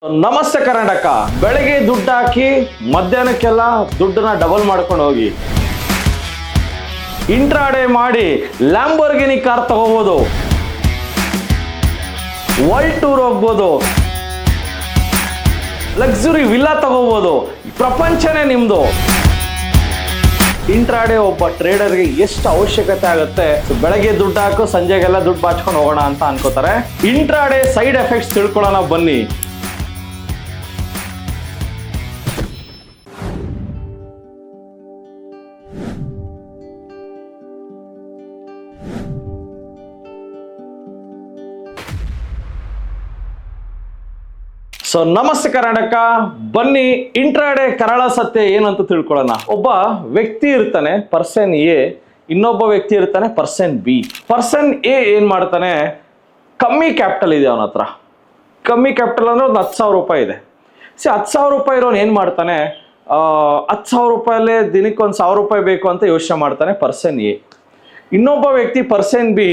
ನಮಸ್ತೆ ಕರ್ನಾಟಕ. ಬೆಳಗ್ಗೆ ದುಡ್ಡು ಹಾಕಿ ಮಧ್ಯಾಹ್ನಕ್ಕೆಲ್ಲ ದುಡ್ಡನ್ನ ಡಬಲ್ ಮಾಡ್ಕೊಂಡು ಹೋಗಿ ಇಂಟ್ರಾಡೇ ಮಾಡಿ ಲ್ಯಾಂಬೋರ್ಗಿನಿ ಕಾರ್ ತಗೋಬಹುದು, ವರ್ಲ್ಡ್ ಟೂರ್ ಹೋಗ್ಬೋದು, ಲಕ್ಸುರಿ ವಿಲ್ಲಾ ತಗೋಬಹುದು. ಪ್ರಪಂಚನೇ ನಿಮ್ದು. ಇಂಟ್ರಾಡೇ ಒಬ್ಬ ಟ್ರೇಡರ್ಗೆ ಎಷ್ಟು ಅವಶ್ಯಕತೆ ಆಗುತ್ತೆ. ಬೆಳಗ್ಗೆ ದುಡ್ಡು ಹಾಕು, ಸಂಜೆಗೆಲ್ಲ ದುಡ್ಡು ಬಾಚ್ಕೊಂಡು ಹೋಗೋಣ ಅಂತ ಅನ್ಕೋತಾರೆ. ಇಂಟ್ರಾಡೇ ಸೈಡ್ ಎಫೆಕ್ಟ್ಸ್ ತಿಳ್ಕೊಳ್ಳೋಣ ಬನ್ನಿ. ನಮಸ್ತೆ ಕರ್ನಾಟಕ. ಬನ್ನಿ ಇಂಟ್ರಾಡೇ ಕರಾಳ ಸತ್ಯ ಏನಂತ ತಿಳ್ಕೊಳ್ಳೋಣ. ಒಬ್ಬ ವ್ಯಕ್ತಿ ಇರ್ತಾನೆ ಪರ್ಸನ್ ಎ, ಇನ್ನೊಬ್ಬ ವ್ಯಕ್ತಿ ಇರ್ತಾನೆ ಪರ್ಸನ್ ಬಿ. ಪರ್ಸನ್ ಎ ಏನ್ ಮಾಡ್ತಾನೆ, ಕಮ್ಮಿ ಕ್ಯಾಪಿಟಲ್ ಇದೆ ಅವನ ಹತ್ರ. ಕಮ್ಮಿ ಕ್ಯಾಪಿಟಲ್ ಅಂದ್ರೆ ಒಂದು 10,000 ರೂಪಾಯಿ ಇದೆ. 10,000 ರೂಪಾಯಿ ಇರೋನು ಏನ್ ಮಾಡ್ತಾನೆ, 10,000 ರೂಪಾಯಲ್ಲೇ ದಿನಕ್ಕೆ ಒಂದು 1,000 ರೂಪಾಯಿ ಬೇಕು ಅಂತ ಯೋಚನೆ ಮಾಡ್ತಾನೆ ಪರ್ಸನ್ ಎ. ಇನ್ನೊಬ್ಬ ವ್ಯಕ್ತಿ ಪರ್ಸನ್ ಬಿ,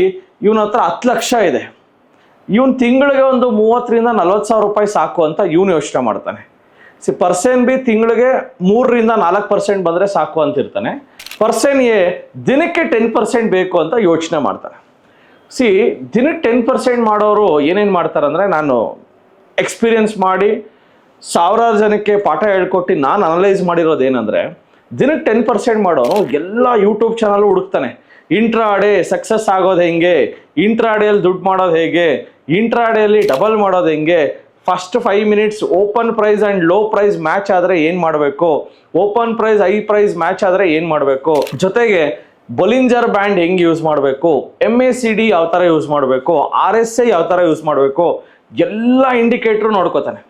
ಇವನ ಹತ್ರ 10 ಲಕ್ಷ ಇದೆ. ಇವನ್ ತಿಂಗಳಿಗೆ ಒಂದು 30,000 ರಿಂದ 40,000 ರೂಪಾಯಿ ಸಾಕು ಅಂತ ಇವನು ಯೋಚನೆ ಮಾಡ್ತಾನೆ. ಪರ್ಸನ್ ಬಿ ತಿಂಗಳಿಗೆ 3 ರಿಂದ 4% ಬಂದ್ರೆ ಸಾಕು ಅಂತ ಇರ್ತಾನೆ. ಪರ್ಸನ್ ಎ ದಿನಕ್ಕೆ 10% ಬೇಕು ಅಂತ ಯೋಚನೆ ಮಾಡ್ತಾನೆ. ದಿನಕ್ಕೆ 10% ಮಾಡೋರು ಏನೇನು ಮಾಡ್ತಾರೆ ಅಂದ್ರೆ, ನಾನು ಎಕ್ಸ್ಪೀರಿಯನ್ಸ್ ಮಾಡಿ ಸಾವಿರಾರು ಜನಕ್ಕೆ ಪಾಠ ಹೇಳ್ಕೊಟ್ಟು ನಾನು ಅನಲೈಸ್ ಮಾಡಿರೋದು ಏನಂದ್ರೆ, ದಿನಕ್ಕೆ 10% ಮಾಡೋನು ಎಲ್ಲ ಯೂಟ್ಯೂಬ್ ಚಾನಲ್ ಹುಡುಕ್ತಾನೆ. ಇಂಟ್ರಾಡೇ ಸಕ್ಸಸ್ ಆಗೋದು ಹೆಂಗೆ, ಇಂಟ್ರಾಡೇಲಿ ದುಡ್ಡು ಮಾಡೋದು ಹೇಗೆ, ಇಂಟ್ರಾಡೇಲಿ ಡಬಲ್ ಮಾಡೋದು ಹೆಂಗೆ, first 5 minutes open price and low price match ಆದರೆ ಏನು ಮಾಡಬೇಕು, open price high price match ಆದರೆ ಏನು ಮಾಡಬೇಕು, ಜೊತೆಗೆ ಬೊಲಿಂಜರ್ ಬ್ಯಾಂಡ್ ಹೆಂಗೆ ಯೂಸ್ ಮಾಡಬೇಕು, MACD ಯಾವ ಥರ ಯೂಸ್ ಮಾಡಬೇಕು, RSI ಯಾವ ಥರ ಯೂಸ್ ಮಾಡಬೇಕು, ಎಲ್ಲ ಇಂಡಿಕೇಟ್ರು ನೋಡ್ಕೋತಾನೆ.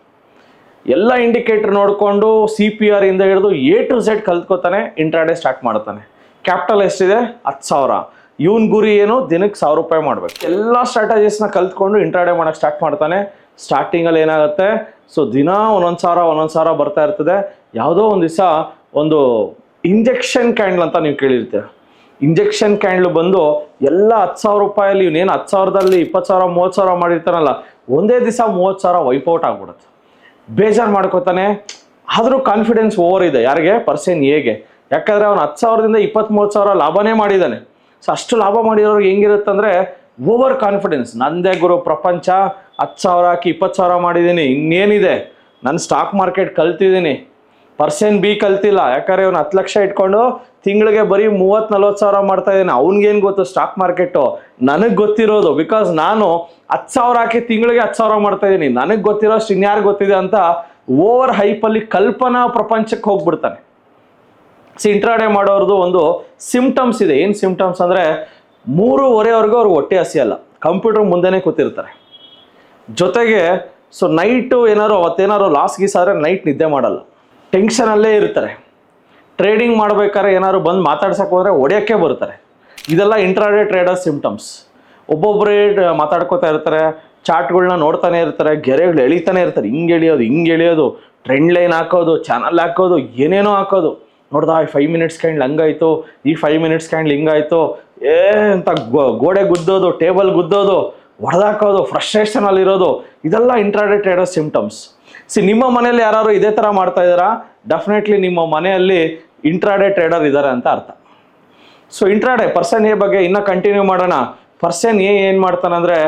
ಎಲ್ಲ ಇಂಡಿಕೇಟರ್ ನೋಡಿಕೊಂಡು CPR ಇಂದ ಹಿಡಿದು A to Z ಕಲ್ತ್ಕೋತಾನೆ. ಇಂಟ್ರಾಡೇ ಸ್ಟಾರ್ಟ್ ಮಾಡ್ತಾನೆ. ಕ್ಯಾಪಿಟಲ್ ಎಷ್ಟಿದೆ, 10,000. ಇವನ್ ಗುರಿ ಏನು, ದಿನಕ್ಕೆ 1,000 ರೂಪಾಯಿ ಮಾಡ್ಬೇಕು. ಎಲ್ಲ ಸ್ಟ್ರಾಟಜೀಸ್ನ ಕಲ್ತ್ಕೊಂಡು ಇಂಟ್ರಾಡೇ ಮಾಡಕ್ಕೆ ಸ್ಟಾರ್ಟ್ ಮಾಡ್ತಾನೆ. ಸ್ಟಾರ್ಟಿಂಗಲ್ಲಿ ಏನಾಗುತ್ತೆ, ದಿನ ಒಂದೊಂದು ಸಾವಿರ ಬರ್ತಾ ಇರ್ತದೆ. ಯಾವುದೋ ಒಂದು ದಿವಸ ಒಂದು ಇಂಜೆಕ್ಷನ್ ಕ್ಯಾಂಡ್ಲ್ ಅಂತ ನೀವು ಕೇಳಿರ್ತೀರ. ಇಂಜೆಕ್ಷನ್ ಕ್ಯಾಂಡ್ಲ್ ಬಂದು ಎಲ್ಲ 10,000 ರೂಪಾಯಲ್ಲಿ ಇವನೇನು 10,000ದಲ್ಲಿ 20,000 30,000 ಮಾಡಿರ್ತಾನಲ್ಲ, ಒಂದೇ ದಿವಸ 30,000 ವೈಪೌಟ್ ಆಗ್ಬಿಡುತ್ತೆ. ಬೇಜಾರು ಮಾಡ್ಕೋತಾನೆ. ಆದರೂ ಕಾನ್ಫಿಡೆನ್ಸ್ ಓವರ್ ಇದೆ ಯಾರಿಗೆ, ಪರ್ಸನ್ ಎಗೆ. ಯಾಕಂದರೆ ಅವನು 10,000ದಿಂದ 20-30,000 ಲಾಭನೇ ಮಾಡಿದ್ದಾನೆ. ಅಷ್ಟು ಲಾಭ ಮಾಡಿರೋರಿಗೆ ಹೆಂಗಿರುತ್ತೆ ಅಂದರೆ, ಓವರ್ ಕಾನ್ಫಿಡೆನ್ಸ್. ನಂದೇ ಗುರು ಪ್ರಪಂಚ, 10,000 ಹಾಕಿ 20,000 ಮಾಡಿದ್ದೀನಿ, ಇನ್ನೇನಿದೆ, ನನ್ನ ಸ್ಟಾಕ್ ಮಾರ್ಕೆಟ್ ಕಲ್ತಿದ್ದೀನಿ. ಪರ್ಸನ್ ಬಿ ಕಲ್ತಿಲ್ಲ. ಯಾಕಂದರೆ ಇವನು 10 ಲಕ್ಷ ಇಟ್ಕೊಂಡು ತಿಂಗಳಿಗೆ ಬರೀ 30-40,000 ಮಾಡ್ತಾ ಇದ್ದಾನೆ. ಅವ್ನಿಗೇನು ಗೊತ್ತು ಸ್ಟಾಕ್ ಮಾರ್ಕೆಟು, ನನಗೆ ಗೊತ್ತಿರೋದು. ಬಿಕಾಸ್ ನಾನು 10,000 ಹಾಕಿ ತಿಂಗಳಿಗೆ 10,000 ಮಾಡ್ತಾ ಇದ್ದೀನಿ, ನನಗೆ ಗೊತ್ತಿರೋಷ್ಟು ಇನ್ಯಾರು ಗೊತ್ತಿದೆ ಅಂತ ಓವರ್ ಹೈಪಲ್ಲಿ ಕಲ್ಪನಾ ಪ್ರಪಂಚಕ್ಕೆ ಹೋಗ್ಬಿಡ್ತಾನೆ. ಇಂಟ್ರಾಡೇ ಮಾಡೋರ್ದು ಒಂದು ಸಿಂಪ್ಟಮ್ಸ್ ಇದೆ. ಏನು ಸಿಂಪ್ಟಮ್ಸ್ ಅಂದರೆ, 3:30ವರೆಗೂ ಅವ್ರಿಗೆ ಹೊಟ್ಟೆ ಹಸಿಯಲ್ಲ, ಕಂಪ್ಯೂಟರ್ ಮುಂದೆನೇ ಕೂತಿರ್ತಾರೆ. ಜೊತೆಗೆ ನೈಟು ಅವತ್ತೇನಾದ್ರು ಲಾಸ್ ಗೀಸ್ ಆದರೆ ನೈಟ್ ನಿದ್ದೆ ಮಾಡಲ್ಲ, ಟೆನ್ಷನಲ್ಲೇ ಇರ್ತಾರೆ. ಟ್ರೇಡಿಂಗ್ ಮಾಡ್ಬೇಕಾದ್ರೆ ಏನಾದ್ರು ಬಂದು ಮಾತಾಡ್ಸಕ್ಕೆ ಹೋದರೆ ಹೊಡೆಯೋಕ್ಕೆ ಬರ್ತಾರೆ. ಇದೆಲ್ಲ ಇಂಟ್ರಾಡೇ ಟ್ರೇಡರ್ ಸಿಂಪ್ಟಮ್ಸ್. ಒಬ್ಬೊಬ್ಬರೇ ಮಾತಾಡ್ಕೋತಾ ಇರ್ತಾರೆ, ಚಾರ್ಟ್ಗಳನ್ನ ನೋಡ್ತಾನೆ ಇರ್ತಾರೆ, ಗೆರೆಗಳು ಎಳಿತಾನೆ ಇರ್ತಾರೆ. ಹಿಂಗೆ ಎಳಿಯೋದು, ಟ್ರೆಂಡ್ ಲೈನ್ ಹಾಕೋದು, ಚಾನಲ್ ಹಾಕೋದು, ಏನೇನೋ ಹಾಕೋದು. ನೋಡ್ದಾ ಈ 5 ಮಿನಿಟ್ಸ್ ಕ್ಯಾಂಡ್ಲ್ ಹಂಗಾಯ್ತು, ಈ 5 ಮಿನಿಟ್ಸ್ ಕ್ಯಾಂಡ್ಲ್ ಹಿಂಗಾಯ್ತು, ಅಂತ ಗೋಡೆ ಗುದ್ದೋದು, ಟೇಬಲ್ ಗುದ್ದೋದು, ಹೊಡೆದಾಕೋದು, ಫ್ರಸ್ಟ್ರೇಷನಲ್ಲಿರೋದು. ಇದೆಲ್ಲ ಇಂಟ್ರಾಡೇ ಟ್ರೇಡರ್ ಸಿಂಪ್ಟಮ್ಸ್. ನಿಮ್ಮ ಮನೆಯಲ್ಲಿ ಯಾರು ಇದೇ ಥರ ಮಾಡ್ತಾ ಇದ್ದಾರಾ, ಡೆಫಿನೆಟ್ಲಿ ನಿಮ್ಮ ಮನೆಯಲ್ಲಿ ಇಂಟ್ರಾಡೇ ಟ್ರೇಡರ್ ಇದ್ದಾರೆ ಅಂತ ಅರ್ಥ. ಇಂಟ್ರಾಡೇ ಪರ್ಸನ್ ಎ ಬಗ್ಗೆ ಇನ್ನೂ ಕಂಟಿನ್ಯೂ ಮಾಡೋಣ. ಪರ್ಸನ್ ಎ ಏನು ಮಾಡ್ತಾನಂದರೆ,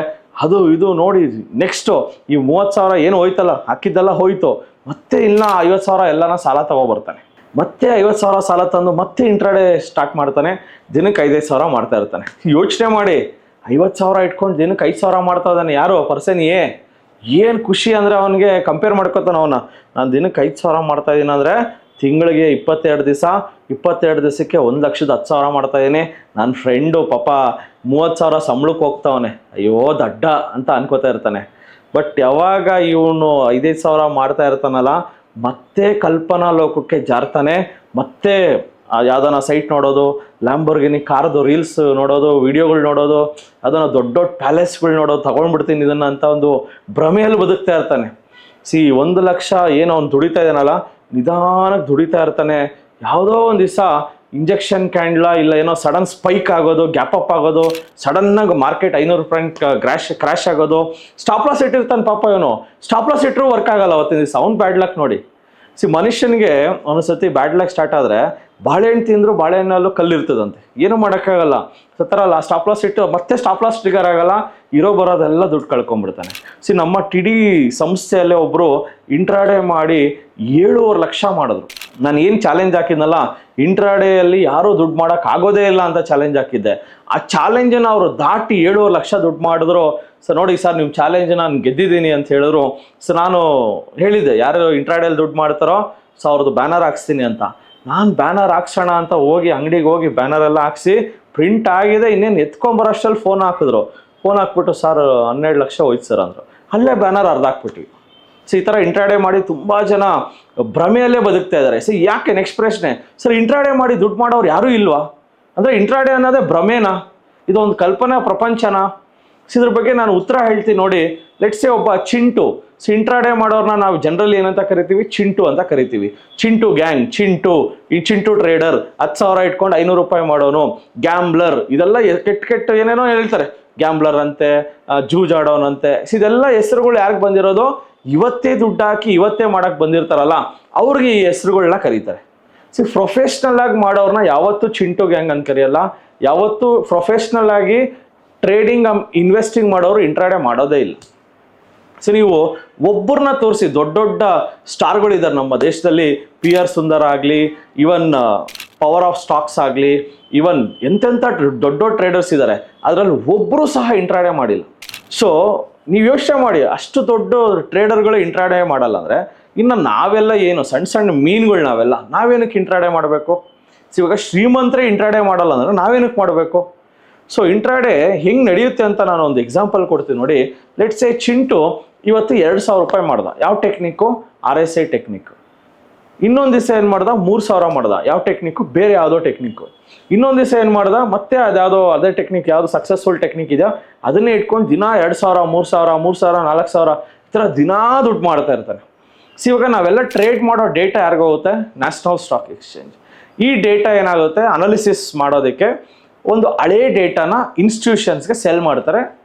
ಅದು ಇದು ನೋಡಿ, ನೆಕ್ಸ್ಟು ಈ 30,000 ಏನು ಹೋಯ್ತಲ್ಲ, ಹಾಕಿದ್ದೆಲ್ಲ ಹೋಯ್ತು, ಮತ್ತೆ ಇಲ್ಲ 50,000 ಎಲ್ಲನ ಸಾಲ ತಗೊಬರ್ತಾನೆ. ಮತ್ತೆ 50,000 ಸಾಲ ತಂದು ಮತ್ತೆ ಇಂಟ್ರಾಡೇ ಸ್ಟಾರ್ಟ್ ಮಾಡ್ತಾನೆ. ದಿನಕ್ಕೆ 5,000 ಮಾಡ್ತಾ ಇರ್ತಾನೆ. ಯೋಚನೆ ಮಾಡಿ, 50,000 ಇಟ್ಕೊಂಡು ದಿನಕ್ಕೆ 5,000 ಮಾಡ್ತಾ ಇದ್ದಾನೆ ಯಾರು, ಪರ್ಸನ್ ಎ. ಏನು ಖುಷಿ ಅಂದರೆ ಅವನಿಗೆ ಕಂಪೇರ್ ಮಾಡ್ಕೋತಾನೆ ಅವನ್ನ. ನಾನು ದಿನಕ್ಕೆ 5,000 ಮಾಡ್ತಾ ಇದ್ದೀನಿ ಅಂದರೆ ತಿಂಗಳಿಗೆ 22 ದಿವಸ, 22 ದಿವಸಕ್ಕೆ 1,10,000 ಮಾಡ್ತಾ ಇದ್ದೀನಿ. ನನ್ನ ಫ್ರೆಂಡು ಪಾಪ 30,000 ಸಂಬಳಕ್ಕೆ ಹೋಗ್ತಾವನೆ, ಅಯ್ಯೋ ದಡ್ಡ ಅಂತ ಅನ್ಕೋತಾ ಇರ್ತಾನೆ. ಬಟ್ ಯಾವಾಗ ಇವನು 5,000 ಮಾಡ್ತಾ ಇರ್ತಾನಲ್ಲ, ಮತ್ತೆ ಕಲ್ಪನಾ ಲೋಕಕ್ಕೆ ಜಾರ್ತಾನೆ. ಮತ್ತೆ ಯಾವ್ದಾನ ಸೈಟ್ ನೋಡೋದು, ಲ್ಯಾಂಬೋರ್ಗಿನಿ ಕಾರ್ದು ರೀಲ್ಸ್ ನೋಡೋದು, ವಿಡಿಯೋಗಳು ನೋಡೋದು, ಅದನ್ನು ದೊಡ್ಡ ದೊಡ್ಡ ಪ್ಯಾಲೇಸ್ಗಳು ನೋಡೋದು, ತಗೊಂಡ್ಬಿಡ್ತೀನಿ ಇದನ್ನು ಅಂತ ಒಂದು ಭ್ರಮೆಯಲ್ಲಿ ಬದುಕ್ತಾ ಇರ್ತಾನೆ. 1 ಲಕ್ಷ ಏನೋ ಅವ್ನು ದುಡಿತಾ ಇದ್ದಾನಲ್ಲ, ನಿಧಾನಕ್ಕೆ ದುಡಿತಾ ಇರ್ತಾನೆ. ಯಾವುದೋ ಒಂದು ದಿವಸ ಇಂಜೆಕ್ಷನ್ ಕ್ಯಾಂಡ್ಲ ಇಲ್ಲ ಏನೋ ಸಡನ್ ಸ್ಪೈಕ್ ಆಗೋದು, ಗ್ಯಾಪ್ ಅಪ್ ಆಗೋದು, ಸಡನ್ನಾಗಿ ಮಾರ್ಕೆಟ್ 500 ರೂಪಾಯಿ ಕ್ರ್ಯಾಶ್ ಆಗೋದು. ಸ್ಟಾಪ್ ಲಾಸ್ ಇಟ್ಟಿರ್ತಾನೆ ಪಾಪ, ಇವನು ಸ್ಟಾಪ್ ಲಾಸ್ ಇಟ್ಟರು ವರ್ಕ್ ಆಗಲ್ಲ ಅವತ್ತಿನ ದಿವಸ. ಅವ್ನು ಬ್ಯಾಡ್ ಲಕ್ ನೋಡಿ. ಮನುಷ್ಯನಿಗೆ ಒಂದೊಂದ್ಸತಿ ಬ್ಯಾಡ್ ಲಕ್ ಸ್ಟಾರ್ಟ್ ಆದರೆ ಬಾಳೆಹಣ್ಣು ತಿಂದ್ರು ಬಾಳೆಹಣ್ಣಲ್ಲೂ ಕಲ್ಲಿರ್ತದಂತೆ, ಏನೂ ಮಾಡೋಕ್ಕಾಗಲ್ಲ. ಸತ್ತರಲ್ಲ ಸ್ಟಾಪ್ ಲಾಸ್ ಇಟ್ಟು ಮತ್ತೆ ಸ್ಟಾಪ್ ಲಾಸ್ ಟ್ರಿಗರ್ ಆಗಲ್ಲ, ಇರೋ ಬರೋದೆಲ್ಲ ದುಡ್ಡು ಕಳ್ಕೊಂಡ್ಬಿಡ್ತಾನೆ. ನಮ್ಮ ಟಿಡಿ ಸಂಸ್ಥೆಯಲ್ಲೇ ಒಬ್ಬರು ಇಂಟ್ರಾಡೇ ಮಾಡಿ 7.5 ಲಕ್ಷ ಮಾಡಿದ್ರು. ನಾನು ಏನು ಚಾಲೆಂಜ್ ಹಾಕಿದ್ನಲ್ಲ, ಇಂಟ್ರಾಡೇಯಲ್ಲಿ ಯಾರೂ ದುಡ್ಡು ಮಾಡೋಕ್ಕಾಗೋದೇ ಇಲ್ಲ ಅಂತ ಚಾಲೆಂಜ್ ಹಾಕಿದ್ದೆ. ಆ ಚಾಲೆಂಜನ್ನು ಅವರು ದಾಟಿ 7.5 ಲಕ್ಷ ದುಡ್ಡು ಮಾಡಿದ್ರು. ನೋಡಿ ಸರ್, ನಿಮ್ಮ ಚಾಲೆಂಜ್ ನಾನು ಗೆದ್ದಿದ್ದೀನಿ ಅಂತ ಹೇಳಿದ್ರು. ನಾನು ಹೇಳಿದ್ದೆ, ಯಾರು ಇಂಟ್ರಾಡೇಲಿ ದುಡ್ಡು ಮಾಡ್ತಾರೋ ಅವ್ರದ್ದು ಬ್ಯಾನರ್ ಹಾಕ್ಸ್ತೀನಿ ಅಂತ. ನಾನು ಬ್ಯಾನರ್ ಹಾಕ್ಸೋಣ ಅಂತ ಹೋಗಿ ಅಂಗಡಿಗೆ ಹೋಗಿ ಬ್ಯಾನರ್ ಎಲ್ಲ ಹಾಕ್ಸಿ ಪ್ರಿಂಟ್ ಆಗಿದೆ, ಇನ್ನೇನು ಎತ್ಕೊಂಬರೋಷ್ಟಲ್ಲಿ ಫೋನ್ ಹಾಕಿದ್ರು. ಫೋನ್ ಹಾಕ್ಬಿಟ್ಟು ಸರ್ 12 ಲಕ್ಷ ಹೋಯ್ತು ಸರ್ ಅಂದರು. ಅಲ್ಲೇ ಬ್ಯಾನರ್ ಅರ್ಧ ಹಾಕ್ಬಿಟ್ವಿ. ಈ ಥರ ಇಂಟ್ರಾಡೇ ಮಾಡಿ ತುಂಬ ಜನ ಭ್ರಮೆಯಲ್ಲೇ ಬದುಕ್ತಾ ಇದ್ದಾರೆ. ಯಾಕೆ ನೆಕ್ಸ್ಟ್ ಪ್ರಶ್ನೆ, ಸರ್ ಇಂಟ್ರಾಡೇ ಮಾಡಿ ದುಡ್ಡು ಮಾಡೋರು ಯಾರೂ ಇಲ್ವಾ ಅಂದರೆ ಇಂಟ್ರಾಡೇ ಅನ್ನೋದೇ ಭ್ರಮೆನಾ, ಇದೊಂದು ಕಲ್ಪನಾ ಪ್ರಪಂಚನಾ? ಇದ್ರ ಬಗ್ಗೆ ನಾನು ಉತ್ತರ ಹೇಳ್ತೀನಿ ನೋಡಿ. ಲೆಟ್ಸ್ ಸೇ ಒಬ್ಬ ಚಿಂಟು, ಇಂಟ್ರಾಡೇ ಮಾಡೋರ್ನ ನಾವು ಜನರಲಿ ಏನಂತ ಕರಿತೀವಿ, ಚಿಂಟು ಅಂತ ಕರಿತೀವಿ. ಚಿಂಟು ಗ್ಯಾಂಗ್, ಚಿಂಟು, ಈ ಚಿಂಟು ಟ್ರೇಡರ್ 10,000 ಇಟ್ಕೊಂಡು 500 ರೂಪಾಯಿ ಮಾಡೋನು, ಗ್ಯಾಂಬ್ಲರ್, ಇದೆಲ್ಲ ಕೆಟ್ಟ ಏನೇನೋ ಹೇಳ್ತಾರೆ. ಗ್ಯಾಂಬ್ಲರ್ ಅಂತೆ, ಜೂಜಾಡೋನಂತೆ. ಇದೆಲ್ಲ ಹೆಸರುಗಳು ಯಾರಿಗೆ ಬಂದಿರೋದು, ಇವತ್ತೇ ದುಡ್ಡು ಹಾಕಿ ಇವತ್ತೇ ಮಾಡಕ್ಕೆ ಬಂದಿರ್ತಾರಲ್ಲ ಅವ್ರಿಗೆ ಈ ಹೆಸರುಗಳನ್ನ ಕರೀತಾರೆ. ಪ್ರೊಫೆಷ್ನಲ್ ಆಗಿ ಮಾಡೋರ್ನ ಯಾವತ್ತೂ ಚಿಂಟು ಗ್ಯಾಂಗ್ ಅಂತ ಕರೆಯಲ್ಲ. ಯಾವತ್ತೂ ಪ್ರೊಫೆಷ್ನಲ್ ಆಗಿ ಟ್ರೇಡಿಂಗ್ ಇನ್ವೆಸ್ಟಿಂಗ್ ಮಾಡೋರು ಇಂಟ್ರಾಡೇ ಮಾಡೋದೇ ಇಲ್ಲ. ನೀವು ಒಬ್ಬರನ್ನ ತೋರಿಸಿ, ದೊಡ್ಡ ದೊಡ್ಡ ಸ್ಟಾರ್ಗಳಿದ್ದಾರೆ ನಮ್ಮ ದೇಶದಲ್ಲಿ, PR ಸುಂದರ್ ಆಗಲಿ, ಇವನ್ ಪವರ್ ಆಫ್ ಸ್ಟಾಕ್ಸ್ ಆಗಲಿ, ಇವನ್ ಎಂತೆಂಥ ದೊಡ್ಡ ದೊಡ್ಡ ಟ್ರೇಡರ್ಸ್ ಇದ್ದಾರೆ, ಅದರಲ್ಲಿ ಒಬ್ಬರು ಸಹ ಇಂಟ್ರಾಡೇ ಮಾಡಿಲ್ಲ. ನೀವು ಯೋಚನೆ ಮಾಡಿ, ಅಷ್ಟು ದೊಡ್ಡ ಟ್ರೇಡರ್ಗಳು ಇಂಟ್ರಾಡೇ ಮಾಡಲ್ಲ ಅಂದರೆ ಇನ್ನು ನಾವೆಲ್ಲ ಏನು ಸಣ್ಣ ಸಣ್ಣ ಮೀನುಗಳು, ನಾವೇನಕ್ಕೆ ಇಂಟ್ರಾಡೇ ಮಾಡಬೇಕು? ಇವಾಗ ಶ್ರೀಮಂತರೇ ಇಂಟ್ರಾಡೇ ಮಾಡಲ್ಲ ಅಂದರೆ ನಾವೇನಕ್ಕೆ ಮಾಡಬೇಕು? ಇಂಟ್ರಾಡೇ ಹೆಂಗೆ ನಡೆಯುತ್ತೆ ಅಂತ ನಾನು ಒಂದು ಎಕ್ಸಾಂಪಲ್ ಕೊಡ್ತೀನಿ ನೋಡಿ. ಲೆಟ್ಸ್ ಸೇ ಚಿಂಟು ಇವತ್ತು 2,000 ರೂಪಾಯಿ ಮಾಡ್ದ. ಯಾವ ಟೆಕ್ನಿಕ್ಕು? RSI technique. ಇನ್ನೊಂದು ದಿವಸ ಏನು ಮಾಡ್ದ? 3,000 ಮಾಡ್ದ. ಯಾವ ಟೆಕ್ನಿಕ್ಕು? ಬೇರೆ ಯಾವುದೋ ಟೆಕ್ನಿಕ್ಕು. ಇನ್ನೊಂದು ದಿವಸ ಏನು ಮಾಡ್ದ? ಮತ್ತೆ ಅದೇ ಟೆಕ್ನಿಕ್, ಯಾವುದು ಸಕ್ಸಸ್ಫುಲ್ ಟೆಕ್ನಿಕ್ ಇದೆಯೋ ಅದನ್ನೇ ಇಟ್ಕೊಂಡು ದಿನ 2,000, 3,000, 3,000, 4,000 ಈ ಥರ ದಿನಾ ದುಡ್ಡು ಮಾಡ್ತಾ ಇರ್ತಾನೆ. ಇವಾಗ ನಾವೆಲ್ಲ ಟ್ರೇಡ್ ಮಾಡೋ ಡೇಟಾ ಯಾರಿಗೋಗುತ್ತೆ? National Stock Exchange. ಈ ಡೇಟಾ ಏನಾಗುತ್ತೆ, ಅನಾಲಿಸಿಸ್ ಮಾಡೋದಕ್ಕೆ ಒಂದು ಹಳೇ ಡೇಟಾನ ಇನ್ಸ್ಟಿಟ್ಯೂಷನ್ಸ್ಗೆ ಸೆಲ್ ಮಾಡ್ತಾರೆ.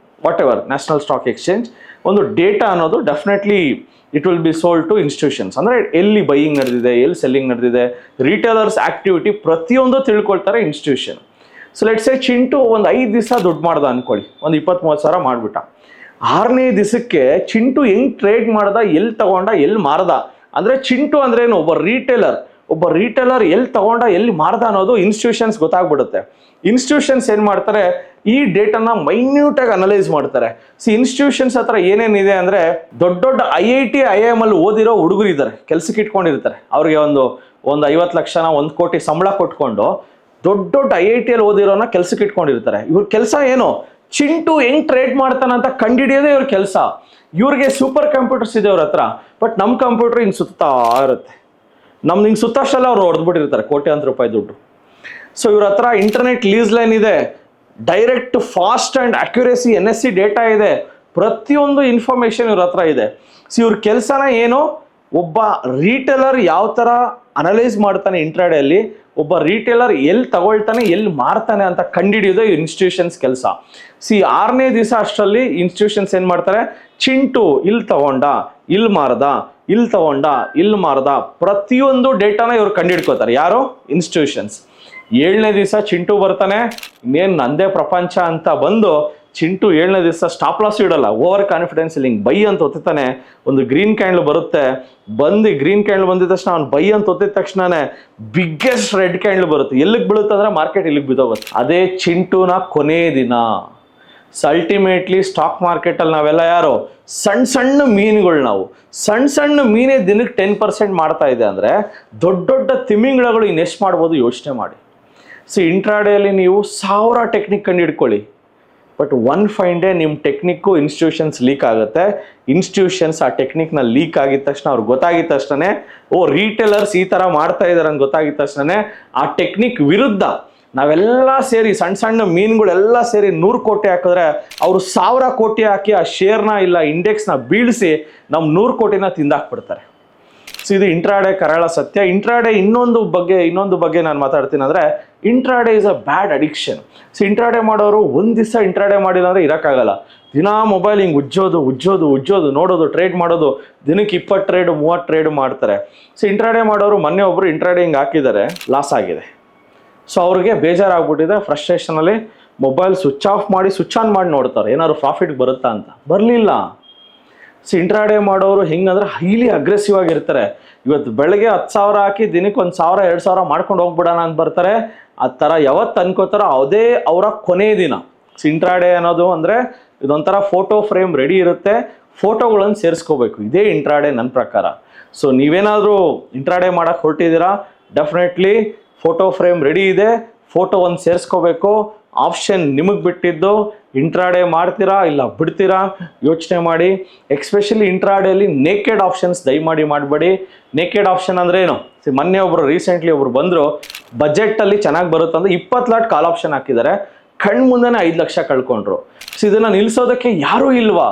Whatever National Stock Exchange ಒಂದು ಡೇಟಾ ಅನ್ನೋದು definitely it will be sold to institutions. ಅಂದರೆ ಎಲ್ಲಿ ಬೈಯಿಂಗ್ ನಡೆದಿದೆ, ಎಲ್ಲಿ ಸೆಲ್ಲಿಂಗ್ ನಡೆದಿದೆ, ರಿಟೇಲರ್ಸ್ ಆಕ್ಟಿವಿಟಿ ಪ್ರತಿಯೊಂದು ತಿಳ್ಕೊಳ್ತಾರೆ ಇನ್ಸ್ಟಿಟ್ಯೂಷನ್. ಲೆಟ್ಸ್ ಸೇ ಚಿಂಟು ಒಂದು 5 ದಿವಸ ದುಡ್ಡು ಮಾಡ್ದ ಅನ್ಕೊಳ್ಳಿ, ಒಂದು 20-30,000 ಮಾಡಿಬಿಟ್ಟ. 6ನೇ ದಿವಸಕ್ಕೆ ಚಿಂಟು ಹೆಂಗೆ ಟ್ರೇಡ್ ಮಾಡ್ದ, ಎಲ್ಲಿ ತಗೊಂಡ, ಎಲ್ಲಿ ಮಾರ್ದ, ಅಂದರೆ ಚಿಂಟು ಅಂದ್ರೆ ಏನು, ಒಬ್ಬ ರಿಟೇಲರ್ ಎಲ್ಲಿ ತಗೊಂಡ, ಎಲ್ಲಿ ಮಾರ್ದ ಅನ್ನೋದು ಇನ್ಸ್ಟಿಟ್ಯೂಷನ್ಸ್ ಗೊತ್ತಾಗ್ಬಿಡುತ್ತೆ. ಇನ್ಸ್ಟಿಟ್ಯೂಷನ್ಸ್ ಏನು ಮಾಡ್ತಾರೆ, ಈ ಡೇಟಾನ ಮೈನ್ಯೂಟಾಗಿ ಅನಲೈಸ್ ಮಾಡ್ತಾರೆ. ಇನ್ಸ್ಟಿಟ್ಯೂಷನ್ಸ್ ಹತ್ರ ಏನೇನಿದೆ ಅಂದರೆ, ದೊಡ್ಡ ದೊಡ್ಡ IIT IIM ಅಲ್ಲಿ ಓದಿರೋ ಹುಡುಗರು ಇದ್ದಾರೆ, ಕೆಲ್ಸಕ್ಕೆ ಇಟ್ಕೊಂಡಿರ್ತಾರೆ. ಅವ್ರಿಗೆ ಒಂದು 50 ಲಕ್ಷನ 1 ಕೋಟಿ ಸಂಬಳ ಕೊಟ್ಕೊಂಡು ದೊಡ್ಡ IIT ಅಲ್ಲಿ ಓದಿರೋನ ಕೆಲ್ಸಕ್ಕೆ ಇಟ್ಕೊಂಡಿರ್ತಾರೆ. ಇವ್ರ ಕೆಲಸ ಏನು, ಚಿಂಟು ಹೆಂಗ್ ಟ್ರೇಡ್ ಮಾಡ್ತಾನಂತ ಕಂಡುಹಿಡಿಯೋದೇ ಇವ್ರ ಕೆಲಸ. ಇವ್ರಿಗೆ ಸೂಪರ್ ಕಂಪ್ಯೂಟರ್ಸ್ ಇದೆ ಅವ್ರ ಹತ್ರ, ಬಟ್ ನಮ್ಮ ಕಂಪ್ಯೂಟರ್ ಹಿಂಗೆ ಸುತ್ತಾ ಇರುತ್ತೆ. ನಮ್ದು ಹಿಂಗೆ ಸುತ್ತಷ್ಟೆಲ್ಲ ಅವ್ರು ಹೊಡೆದ್ಬಿಟ್ಟಿರ್ತಾರೆ ಕೋಟ್ಯಾಂತರ ರೂಪಾಯಿ ದುಡ್ಡು. ಇವ್ರ ಹತ್ರ ಇಂಟರ್ನೆಟ್ ಲೀಸ್ ಲೈನ್ ಇದೆ, direct fast and accuracy NSE data ಇದೆ, ಪ್ರತಿಯೊಂದು ಇನ್ಫಾರ್ಮೇಷನ್ ಇವ್ರ ಹತ್ರ ಇದೆ. ಇವ್ರ ಕೆಲಸನ ಏನು, ಒಬ್ಬ ರೀಟೇಲರ್ ಯಾವ ಥರ ಅನಲೈಸ್ ಮಾಡ್ತಾನೆ ಇಂಟ್ರಾಡೇಲಿ, ಒಬ್ಬ ರೀಟೇಲರ್ ಎಲ್ಲಿ ತಗೊಳ್ತಾನೆ, ಎಲ್ಲಿ ಮಾರ್ತಾನೆ ಅಂತ ಕಂಡುಹಿಡಿಯೋದು ಇನ್ಸ್ಟಿಟ್ಯೂಷನ್ಸ್ ಕೆಲಸ. 6ನೇ ದಿವಸ ಅಷ್ಟರಲ್ಲಿ ಇನ್ಸ್ಟಿಟ್ಯೂಷನ್ಸ್ ಏನು ಮಾಡ್ತಾರೆ, ಚಿಂಟು ಇಲ್ಲಿ ತಗೊಂಡ, ಇಲ್ಲಿ ಮಾರ್ದ, ಇಲ್ಲಿ ತಗೊಂಡ, ಇಲ್ಲಿ ಮಾರ್ದ, ಪ್ರತಿಯೊಂದು ಡೇಟಾನ ಇವ್ರು ಕಂಡುಹಿಡ್ಕೋತಾರೆ. ಯಾರು? ಇನ್ಸ್ಟಿಟ್ಯೂಷನ್ಸ್. 7ನೇ ದಿವಸ ಚಿಂಟು ಬರ್ತಾನೆ, ಇನ್ನೇನು ನಂದೇ ಪ್ರಪಂಚ ಅಂತ ಬಂದು ಚಿಂಟು 7ನೇ ದಿವಸ ಸ್ಟಾಪ್ ಲಾಸ್ ಇಡಲ್ಲ, ಓವರ್ ಕಾನ್ಫಿಡೆನ್ಸ್ ಲಿಂಗ್ ಬೈ ಅಂತ ಒತ್ತಾನೆ. ಒಂದು ಗ್ರೀನ್ ಕ್ಯಾಂಡ್ಲ್ ಬರುತ್ತೆ, ಗ್ರೀನ್ ಕ್ಯಾಂಡ್ಲ್ ಬಂದಿದ ತಕ್ಷಣ ಅವ್ನು ಬೈ ಅಂತ ಒತ್ತಿದ ತಕ್ಷಣನೇ ಬಿಗ್ಗೆಸ್ಟ್ ರೆಡ್ ಕ್ಯಾಂಡ್ಲ್ ಬರುತ್ತೆ. ಎಲ್ಲಿಗೆ ಬೀಳುತ್ತೆ ಅಂದ್ರೆ ಮಾರ್ಕೆಟ್ ಇಲ್ಲಿಗೆ ಬಿದ್ದೋಗುತ್ತೆ. ಅದೇ ಚಿಂಟುನ ಕೊನೆ ದಿನ. ಅಲ್ಟಿಮೇಟ್ಲಿ ಸ್ಟಾಕ್ ಮಾರ್ಕೆಟಲ್ಲಿ ನಾವೆಲ್ಲ ಯಾರು, ಸಣ್ಣ ಮೀನುಗಳು. ನಾವು ಸಣ್ಣ ಮೀನೇ ದಿನಕ್ಕೆ 10% ಮಾಡ್ತಾ ಇದೆ ಅಂದರೆ ದೊಡ್ಡ ತಿಮಿಂಗಳಗಳು ಇನ್ನೆಷ್ಟು ಮಾಡ್ಬೋದು ಯೋಚನೆ ಮಾಡಿ. ಇಂಟ್ರಾಡೇಲಿ ನೀವು 1000 ಟೆಕ್ನಿಕ್ ಕಂಡು ಹಿಡ್ಕೊಳ್ಳಿ, ಬಟ್ ಒನ್ ಫೈನ್ ಡೇ ನಿಮ್ಮ ಟೆಕ್ನಿಕ್ಕು ಇನ್ಸ್ಟಿಟ್ಯೂಷನ್ಸ್ ಲೀಕ್ ಆಗುತ್ತೆ. ಇನ್ಸ್ಟಿಟ್ಯೂಷನ್ಸ್ ಆ ಟೆಕ್ನಿಕ್ನ ಲೀಕ್ ಆಗಿದ ತಕ್ಷಣ ಅವ್ರಿಗೆ ಗೊತ್ತಾಗಿದ ತಕ್ಷಣ, ರೀಟೇಲರ್ಸ್ ಈ ಥರ ಮಾಡ್ತಾ ಇದ್ದಾರೆ ಅಂತ ಗೊತ್ತಾಗಿದ ತಕ್ಷಣ ಆ ಟೆಕ್ನಿಕ್ ವಿರುದ್ಧ ನಾವೆಲ್ಲ ಸೇರಿ ಸಣ್ಣ ಮೀನುಗಳೆಲ್ಲ ಸೇರಿ 100 ಕೋಟಿ ಹಾಕಿದ್ರೆ ಅವರು 1000 ಕೋಟಿ ಹಾಕಿ ಆ ಶೇರ್ನ ಇಲ್ಲ ಇಂಡೆಕ್ಸ್ನ ಬೀಳಿಸಿ ನಮ್ಮ 100 ಕೋಟಿನ ತಿಂದಾಕ್ಬಿಡ್ತಾರೆ. ಸೊ ಇದು ಇಂಟ್ರಾಡೇ ಕರಾಳ ಸತ್ಯ. ಇಂಟ್ರಾಡೇ ಇನ್ನೊಂದು ಬಗ್ಗೆ ನಾನು ಮಾತಾಡ್ತೀನಿ ಅಂದರೆ, intraday is a bad addiction. So intraday ಮಾಡೋರು ಒಂದು ದಿವಸ ಇಂಟ್ರಾಡೇ ಮಾಡಿಲ್ಲ ಅಂದರೆ ಇರೋಕ್ಕಾಗಲ್ಲ. ದಿನಾ ಮೊಬೈಲ್ ಹಿಂಗೆ ಉಜ್ಜೋದು ನೋಡೋದು, ಟ್ರೇಡ್ ಮಾಡೋದು, ದಿನಕ್ಕೆ 20 ಟ್ರೇಡು 30 ಟ್ರೇಡು ಮಾಡ್ತಾರೆ. ಸೊ ಇಂಟ್ರಾಡೇ ಮಾಡೋರು ಮೊನ್ನೆ ಒಬ್ಬರು ಇಂಟ್ರಾಡೇ ಹಿಂಗೆ ಹಾಕಿದ್ದಾರೆ, ಲಾಸ್ ಆಗಿದೆ. ಸೊ ಅವ್ರಿಗೆ ಬೇಜಾರಾಗ್ಬಿಟ್ಟಿದೆ, ಫ್ರಸ್ಟ್ರೇಷನಲ್ಲಿ ಮೊಬೈಲ್ ಸ್ವಿಚ್ ಆಫ್ ಮಾಡಿ ಸ್ವಿಚ್ ಆನ್ ಮಾಡಿ ನೋಡ್ತಾರೆ ಏನಾದ್ರು ಪ್ರಾಫಿಟ್ ಬರುತ್ತಾ ಅಂತ. ಬರಲಿಲ್ಲ. ಸೊ ಇಂಟ್ರಾಡೇ ಮಾಡೋರು ಹೆಂಗಂದ್ರೆ ಹೈಲಿ ಅಗ್ರೆಸಿವ್ ಆಗಿರ್ತಾರೆ. ಇವತ್ತು ಬೆಳಗ್ಗೆ 10,000 ಹಾಕಿ ದಿನಕ್ಕೆ 1,000 2,000 ಮಾಡ್ಕೊಂಡು ಹೋಗ್ಬಿಡೋಣ ಅಂತ ಬರ್ತಾರೆ. ಆ ಥರ ಯಾವತ್ತು ಅನ್ಕೋತಾರೋ ಅದೇ ಅವರ ಕೊನೆ ದಿನ. ಸೊ ಇಂಟ್ರಾಡೇ ಅನ್ನೋದು ಅಂದರೆ ಇದೊಂಥರ ಫೋಟೋ ಫ್ರೇಮ್ ರೆಡಿ ಇರುತ್ತೆ, ಫೋಟೋಗಳನ್ನು ಸೇರಿಸ್ಕೋಬೇಕು. ಇದೇ ಇಂಟ್ರಾಡೇ ನನ್ನ ಪ್ರಕಾರ. ಸೊ ನೀವೇನಾದರೂ ಇಂಟ್ರಾಡೇ ಮಾಡೋಕ್ಕೆ ಹೊರಟಿದ್ದೀರಾ, ಡೆಫಿನೆಟ್ಲಿ ಫೋಟೋ ಫ್ರೇಮ್ ರೆಡಿ ಇದೆ, ಫೋಟೋ ಒಂದು ಸೇರಿಸ್ಕೋಬೇಕು. ಆಪ್ಷನ್ ನಿಮಗೆ ಬಿಟ್ಟಿದ್ದು. ಇಂಟ್ರಾಡೇ ಮಾಡ್ತೀರಾ ಇಲ್ಲ ಬಿಡ್ತೀರಾ ಯೋಚನೆ ಮಾಡಿ. ಎಕ್ಸ್ಪೆಷಲಿ ಇಂಟ್ರಾಡೇಲಿ ನೇಕೆಡ್ ಆಪ್ಷನ್ಸ್ ದಯಮಾಡಿ ಮಾಡಬೇಡಿ. ನೇಕೆಡ್ ಆಪ್ಷನ್ ಅಂದರೆ ಏನು? ಮೊನ್ನೆ ರೀಸೆಂಟ್ಲಿ ಒಬ್ರು ಬಂದರು, ಬಜೆಟಲ್ಲಿ ಚೆನ್ನಾಗಿ ಬರುತ್ತೆ ಅಂದರೆ 20 ಲಾಟ್ ಕಾಲ್ ಆಪ್ಷನ್ ಹಾಕಿದ್ದಾರೆ, ಕಣ್ಣು ಮುಂದೆನೇ 5 ಲಕ್ಷ ಕಳ್ಕೊಂಡ್ರು. ಸೊ ಇದನ್ನು ನಿಲ್ಲಿಸೋದಕ್ಕೆ ಯಾರೂ ಇಲ್ವಾ?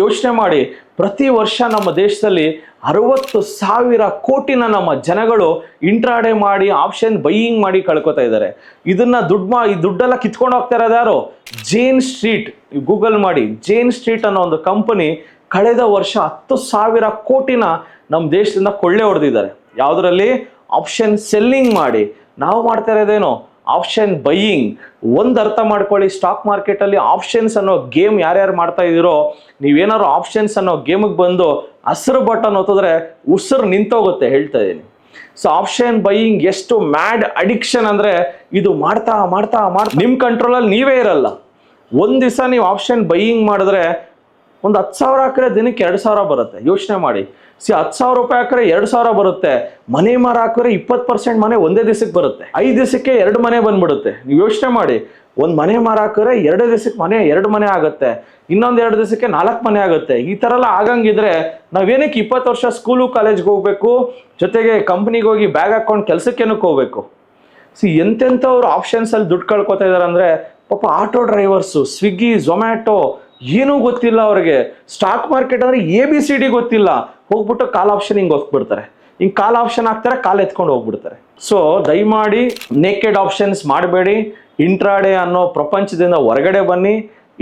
ಯೋಚನೆ ಮಾಡಿ. ಪ್ರತಿ ವರ್ಷ ನಮ್ಮ ದೇಶದಲ್ಲಿ 60,000 ಕೋಟಿನ ನಮ್ಮ ಜನಗಳು ಇಂಟ್ರಾಡೇ ಮಾಡಿ ಆಪ್ಷನ್ ಬೈಯಿಂಗ್ ಮಾಡಿ ಕಳ್ಕೊತಾ ಇದ್ದಾರೆ. ಇದನ್ನ ಈ ದುಡ್ಡೆಲ್ಲ ಕಿತ್ಕೊಂಡು ಹೋಗ್ತಾ ಇರೋದು ಯಾರು? ಜೇನ್ ಸ್ಟ್ರೀಟ್. ಗೂಗಲ್ ಮಾಡಿ, ಜೇನ್ ಸ್ಟ್ರೀಟ್ ಅನ್ನೋ ಒಂದು ಕಂಪನಿ ಕಳೆದ ವರ್ಷ 10,000 ಕೋಟಿನ ನಮ್ಮ ದೇಶದಿಂದ ಕೊಳ್ಳೆ ಹೊಡೆದಿದ್ದಾರೆ. ಯಾವುದರಲ್ಲಿ? ಆಪ್ಷನ್ ಸೆಲ್ಲಿಂಗ್ ಮಾಡಿ. ನಾವು ಮಾಡ್ತಾ ಇರೋದೇನು? Option buying. ಒಂದು ಅರ್ಥ ಮಾಡ್ಕೊಳ್ಳಿ, ಸ್ಟಾಕ್ ಮಾರ್ಕೆಟಲ್ಲಿ ಆಪ್ಷನ್ಸ್ ಅನ್ನೋ ಗೇಮ್ ಯಾರ್ಯಾರು ಮಾಡ್ತಾ ಇದ್ದೀರೋ, ನೀವೇನಾದ್ರು ಆಪ್ಷನ್ಸ್ ಅನ್ನೋ ಗೇಮಿಗೆ ಬಂದು ಹಸಿರು ಬಟನ್ ಒತ್ತಿದ್ರೆ ಉಸಿರು ನಿಂತೋಗುತ್ತೆ, ಹೇಳ್ತಾ ಇದ್ದೀನಿ. ಸೊ ಆಪ್ಷನ್ ಬೈಯಿಂಗ್ ಎಷ್ಟು ಮ್ಯಾಡ್ ಅಡಿಕ್ಷನ್ ಅಂದರೆ, ಇದು ಮಾಡ್ತಾ ನಿಮ್ಮ ಕಂಟ್ರೋಲಲ್ಲಿ ನೀವೇ ಇರಲ್ಲ. ಒಂದು ದಿವಸ ನೀವು ಆಪ್ಷನ್ ಬೈಯಿಂಗ್ ಮಾಡಿದ್ರೆ ಒಂದು 10,000 ಹಾಕಿದ್ರೆ ದಿನಕ್ಕೆ 2,000 ಬರುತ್ತೆ. ಯೋಚನೆ ಮಾಡಿ. 10,000 ರೂಪಾಯಿ ಹಾಕಿದ್ರೆ 2,000 ಬರುತ್ತೆ. ಮನೆ ಮಾರ ಹಾಕಿದ್ರೆ 20% ಮನೆ ಒಂದೇ ದಿವಸಕ್ಕೆ ಬರುತ್ತೆ. 5 ದಿವಸಕ್ಕೆ 2 ಮನೆ ಬಂದ್ಬಿಡುತ್ತೆ. ನೀವು ಯೋಚನೆ ಮಾಡಿ, ಒಂದು ಮನೆ ಮಾರ ಹಾಕಿದ್ರೆ 2 ದಿವಸಕ್ಕೆ 2 ಮನೆ ಆಗುತ್ತೆ, ಇನ್ನೊಂದು 2 ದಿವಸಕ್ಕೆ 4 ಮನೆ ಆಗುತ್ತೆ. ಈ ಥರ ಎಲ್ಲ ಆಗಂಗಿದ್ರೆ ನಾವೇನಕ್ಕೆ 20 ವರ್ಷ ಸ್ಕೂಲು ಕಾಲೇಜ್ಗೆ ಹೋಗ್ಬೇಕು, ಜೊತೆಗೆ ಕಂಪ್ನಿಗೆ ಹೋಗಿ ಬ್ಯಾಗ್ ಹಾಕೊಂಡು ಕೆಲಸಕ್ಕೇನಕ್ಕೆ ಹೋಗ್ಬೇಕು? ಎಂತೆಂಥವ್ರು ಆಪ್ಷನ್ಸಲ್ಲಿ ದುಡ್ಡು ಕಳ್ಕೊತಾ ಇದ್ದಾರೆ ಅಂದರೆ, ಪಾಪ ಆಟೋ ಡ್ರೈವರ್ಸು, ಸ್ವಿಗ್ಗಿ, ಝೊಮ್ಯಾಟೊ, ಏನೂ ಗೊತ್ತಿಲ್ಲ ಅವ್ರಿಗೆ. ಸ್ಟಾಕ್ ಮಾರ್ಕೆಟ್ ಅಂದರೆ ABCD ಗೊತ್ತಿಲ್ಲ, ಹೋಗ್ಬಿಟ್ಟು ಕಾಲ್ ಆಪ್ಷನ್ ಹಿಂಗೆ ಹೋಗ್ಬಿಡ್ತಾರೆ. ಹಿಂಗೆ ಕಾಲ್ ಆಪ್ಷನ್ ಹಾಕ್ತಾರೆ, ಕಾಲ್ ಎತ್ಕೊಂಡು ಹೋಗ್ಬಿಡ್ತಾರೆ. ಸೊ ದಯಮಾಡಿ ನೇಕೆಡ್ ಆಪ್ಷನ್ಸ್ ಮಾಡಬೇಡಿ. ಇಂಟ್ರಾಡೇ ಅನ್ನೋ ಪ್ರಪಂಚದಿಂದ ಹೊರಗಡೆ ಬನ್ನಿ.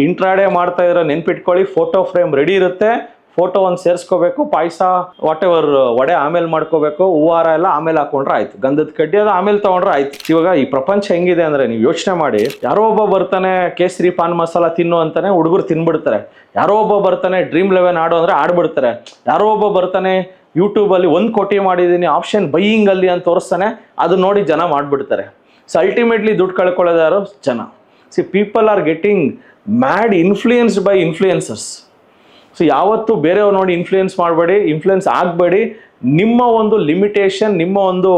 ಇಂಟ್ರಾಡೇ ಮಾಡ್ತಾ ಇರೋ ನೆನ್ಪಿಟ್ಕೊಳ್ಳಿ, ಫೋಟೋ ಫ್ರೇಮ್ ರೆಡಿ ಇರುತ್ತೆ, ಫೋಟೋ ಒಂದು ಸೇರಿಸ್ಕೋಬೇಕು, ಪಾಯಸ ವಾಟ್ ಎವರ್ ವಡೆ ಆಮೇಲೆ ಮಾಡ್ಕೋಬೇಕು, ಹೂವಾರ ಎಲ್ಲ ಆಮೇಲೆ ಹಾಕೊಂಡ್ರೆ ಆಯ್ತು, ಗಂಧದ ಕಡ್ಡಿ ಅದು ಆಮೇಲೆ ತೊಗೊಂಡ್ರೆ ಆಯ್ತು. ಇವಾಗ ಈ ಪ್ರಪಂಚ ಹೆಂಗಿದೆ ಅಂದರೆ, ನೀವು ಯೋಚನೆ ಮಾಡಿ, ಯಾರೋ ಒಬ್ಬ ಬರ್ತಾನೆ ಕೇಸರಿ ಪಾನ್ ಮಸಾಲ ತಿನ್ನು ಅಂತಾನೆ ಹುಡುಗರು ತಿನ್ಬಿಡ್ತಾರೆ. ಯಾರೋ ಒಬ್ಬ ಬರ್ತಾನೆ ಡ್ರೀಮ್ 11 ಆಡು ಅಂದರೆ ಆಡ್ಬಿಡ್ತಾರೆ. ಯಾರೋ ಒಬ್ಬ ಬರ್ತಾನೆ ಯೂಟ್ಯೂಬಲ್ಲಿ 1 ಕೋಟಿ ಮಾಡಿದ್ದೀನಿ ಆಪ್ಷನ್ ಬೈಯಿಂಗಲ್ಲಿ ಅಂತ ತೋರಿಸ್ತಾನೆ, ಅದು ನೋಡಿ ಜನ ಮಾಡಿಬಿಡ್ತಾರೆ. ಸೊ ಅಲ್ಟಿಮೇಟ್ಲಿ ದುಡ್ಡು ಕಳ್ಕೊಳ್ಳೋದು ಯಾರು? ಜನ. People are getting mad influenced by influencers. So ಯಾವತ್ತೂ ಬೇರೆಯವ್ರು ನೋಡಿ ಇನ್ಫ್ಲೂಯೆನ್ಸ್ ಮಾಡಬೇಡಿ, ಇನ್ಫ್ಲೂಯೆನ್ಸ್ ಆಗಬೇಡಿ. ನಿಮ್ಮ ಒಂದು ಲಿಮಿಟೇಷನ್, ನಿಮ್ಮ ಒಂದು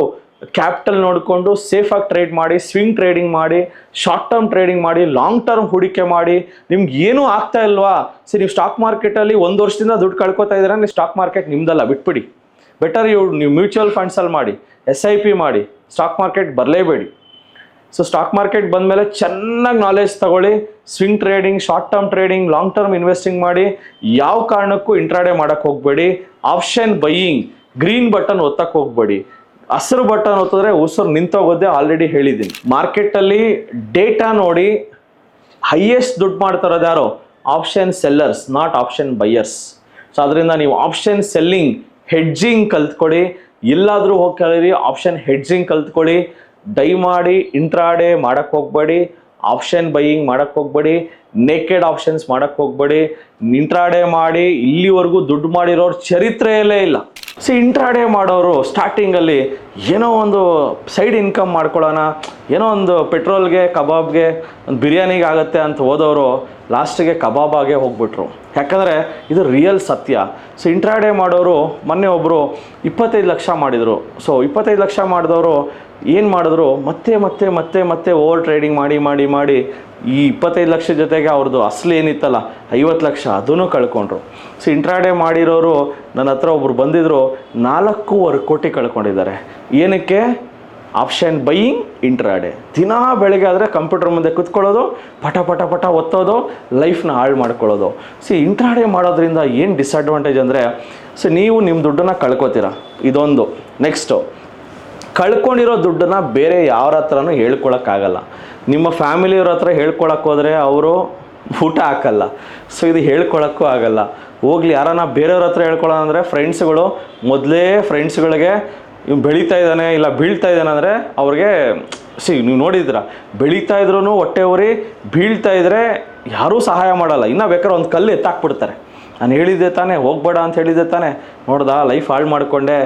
ಕ್ಯಾಪಿಟಲ್ ನೋಡಿಕೊಂಡು ಸೇಫಾಗಿ ಟ್ರೇಡ್ ಮಾಡಿ, ಸ್ವಿಂಗ್ ಟ್ರೇಡಿಂಗ್ ಮಾಡಿ, ಶಾರ್ಟ್ ಟರ್ಮ್ ಟ್ರೇಡಿಂಗ್ ಮಾಡಿ, ಲಾಂಗ್ ಟರ್ಮ್ ಹೂಡಿಕೆ ಮಾಡಿ. ನಿಮ್ಗೆ ಏನೂ ಆಗ್ತಾ ಇಲ್ವಾ? ನೀವು ಸ್ಟಾಕ್ ಮಾರ್ಕೆಟಲ್ಲಿ 1 ವರ್ಷದಿಂದ ದುಡ್ಡು ಕಳ್ಕೊತಾ ಇದ್ದೀರಾ, ನೀವು ಸ್ಟಾಕ್ ಮಾರ್ಕೆಟ್ ನಿಮ್ದಲ್ಲ, ಬಿಟ್ಬಿಡಿ. ಬೆಟರ್ ನೀವು ಮ್ಯೂಚುವಲ್ ಫಂಡ್ಸಲ್ಲಿ ಮಾಡಿ, SIP ಮಾಡಿ, ಸ್ಟಾಕ್ ಮಾರ್ಕೆಟ್ ಬರಲೇಬೇಡಿ. ಸೊ ಸ್ಟಾಕ್ ಮಾರ್ಕೆಟ್ ಬಂದಮೇಲೆ ಚೆನ್ನಾಗಿ ನಾಲೆಜ್ ತಗೊಳ್ಳಿ. Swing trading, short term trading, long term investing ಮಾಡಿ. ಯಾವ ಕಾರಣಕ್ಕೂ ಇಂಟ್ರಾಡೇ ಮಾಡೋಕ್ಕೆ ಹೋಗಬೇಡಿ. ಆಪ್ಷನ್ ಬೈಯಿಂಗ್, ಗ್ರೀನ್ ಬಟನ್ ಒತ್ತಕ್ಕೆ ಹೋಗಬೇಡಿ. ಹಸಿರು ಬಟನ್ ಒತ್ತಿದ್ರೆ ಉಸಿರು ನಿಂತೋಗೋದೇ, ಆಲ್ರೆಡಿ ಹೇಳಿದ್ದೀನಿ. ಮಾರ್ಕೆಟಲ್ಲಿ ಡೇಟಾ ನೋಡಿ ಹೈಯೆಸ್ಟ್ ದುಡ್ಡು ಮಾಡ್ತಾರೋದು ಯಾರು? Option sellers, not option buyers. So ಅದರಿಂದ ನೀವು ಆಪ್ಷನ್ ಸೆಲ್ಲಿಂಗ್, ಹೆಡ್ಜಿಂಗ್ ಕಲ್ತ್ಕೊಡಿ. ಎಲ್ಲಾದರೂ ಹೋಗಿ ಕೇಳಿರಿ, ಆಪ್ಷನ್ ಹೆಡ್ಜಿಂಗ್ ಕಲ್ತ್ಕೊಳ್ಳಿ. ದಯಮಾಡಿ ಇಂಟ್ರಾಡೇ ಮಾಡೋಕ್ಕೆ ಹೋಗಬೇಡಿ, ಆಪ್ಷನ್ ಬೈಯಿಂಗ್ ಮಾಡೋಕ್ಕೆ ಹೋಗಬೇಡಿ, ನೇಕೆಡ್ ಆಪ್ಷನ್ಸ್ ಮಾಡೋಕ್ಕೆ ಹೋಗಬೇಡಿ. ಇಂಟ್ರಾಡೇ ಮಾಡಿ ಇಲ್ಲಿವರೆಗೂ ದುಡ್ಡು ಮಾಡಿರೋರು ಚರಿತ್ರೆಯಲ್ಲೇ ಇಲ್ಲ. ಇಂಟ್ರಾಡೇ ಮಾಡೋರು ಸ್ಟಾರ್ಟಿಂಗಲ್ಲಿ ಏನೋ ಒಂದು ಸೈಡ್ ಇನ್ಕಮ್ ಮಾಡ್ಕೊಳ್ಳೋಣ, ಏನೋ ಒಂದು ಪೆಟ್ರೋಲ್ಗೆ, ಕಬಾಬ್ಗೆ, ಒಂದು ಬಿರಿಯಾನಿಗೆ ಆಗುತ್ತೆ ಅಂತ ಹೋದವರು ಲಾಸ್ಟಿಗೆ ಕಬಾಬಾಗೆ ಹೋಗ್ಬಿಟ್ರು. ಯಾಕಂದರೆ ಇದು ರಿಯಲ್ ಸತ್ಯ. ಇಂಟ್ರಾಡೇ ಮಾಡೋರು ಮೊನ್ನೆ ಒಬ್ಬರು 25 ಲಕ್ಷ ಮಾಡಿದರು. 25 ಲಕ್ಷ ಮಾಡಿದವರು ಏನು ಮಾಡಿದ್ರು? ಮತ್ತೆ ಓವರ್ ಟ್ರೇಡಿಂಗ್ ಮಾಡಿ ಈ 25 ಲಕ್ಷ ಜೊತೆಗೆ ಅವ್ರದ್ದು ಅಸಲು ಏನಿತ್ತಲ್ಲ 50 ಲಕ್ಷ ಅದನ್ನು ಕಳ್ಕೊಂಡ್ರು. ಇಂಟ್ರಾಡೇ ಮಾಡಿರೋರು ನನ್ನ ಹತ್ರ ಒಬ್ರು ಬಂದಿದ್ರು, 4.25 ಕೋಟಿ ಕಳ್ಕೊಂಡಿದ್ದಾರೆ. ಏನಕ್ಕೆ? Option buying intraday. ದಿನ ಬೆಳಗ್ಗೆ ಆದರೆ ಕಂಪ್ಯೂಟರ್ ಮುಂದೆ ಕೂತ್ಕೊಳ್ಳೋದು, ಪಟ ಪಟ ಪಟ ಒತ್ತೋದು, ಲೈಫ್ನ ಹಾಳು ಮಾಡ್ಕೊಳ್ಳೋದು. ಇಂಟ್ರಾಡೇ ಮಾಡೋದ್ರಿಂದ ಏನು ಡಿಸ್ಅಡ್ವಾಂಟೇಜ್ ಅಂದರೆ ನೀವು ನಿಮ್ಮ ದುಡ್ಡನ್ನು ಕಳ್ಕೊತೀರ, ಇದೊಂದು. ನೆಕ್ಸ್ಟು, ಕಳ್ಕೊಂಡಿರೋ ದುಡ್ಡನ್ನು ಬೇರೆ ಯಾರ ಹತ್ರನೂ ಹೇಳ್ಕೊಳಕ್ಕಾಗಲ್ಲ. ನಿಮ್ಮ ಫ್ಯಾಮಿಲಿಯವ್ರ ಹತ್ರ ಹೇಳ್ಕೊಳಕ್ಕೆ ಹೋದರೆ ಅವರು ಊಟ ಹಾಕಲ್ಲ. ಇದು ಹೇಳ್ಕೊಳಕ್ಕೂ ಆಗಲ್ಲ. ಹೋಗ್ಲಿ ಯಾರನ್ನ ಬೇರೆಯವ್ರ ಹತ್ರ ಹೇಳ್ಕೊಳ್ಳೋ ಅಂದರೆ ಫ್ರೆಂಡ್ಸ್ಗಳು ಮೊದಲೇ ಫ್ರೆಂಡ್ಸ್ಗಳಿಗೆ ಇವ್ ಬೆಳೀತಾ ಇದ್ದಾನೆ ಇಲ್ಲ ಬೀಳ್ತಾ ಇದ್ದಾನೆ ಅಂದರೆ ಅವ್ರಿಗೆ ನೀವು ನೋಡಿದ್ದೀರ, ಬೆಳೀತಾ ಇದ್ರೂ ಹೊಟ್ಟೆ ಉರಿ, ಬೀಳ್ತಾ ಇದ್ದರೆ ಯಾರೂ ಸಹಾಯ ಮಾಡಲ್ಲ. ಇನ್ನೂ ಬೇಕಾದ್ರೆ ಒಂದು ಕಲ್ಲು ಎತ್ತಾಕ್ಬಿಡ್ತಾರೆ. ನಾನು ಹೇಳಿದ್ದೆ ತಾನೇ ಹೋಗ್ಬೇಡ ಅಂತ ಹೇಳಿದ್ದೆ ತಾನೇ, ನೋಡ್ದಾ ಲೈಫ್ ಹಾಳು ಮಾಡಿಕೊಂಡೆ.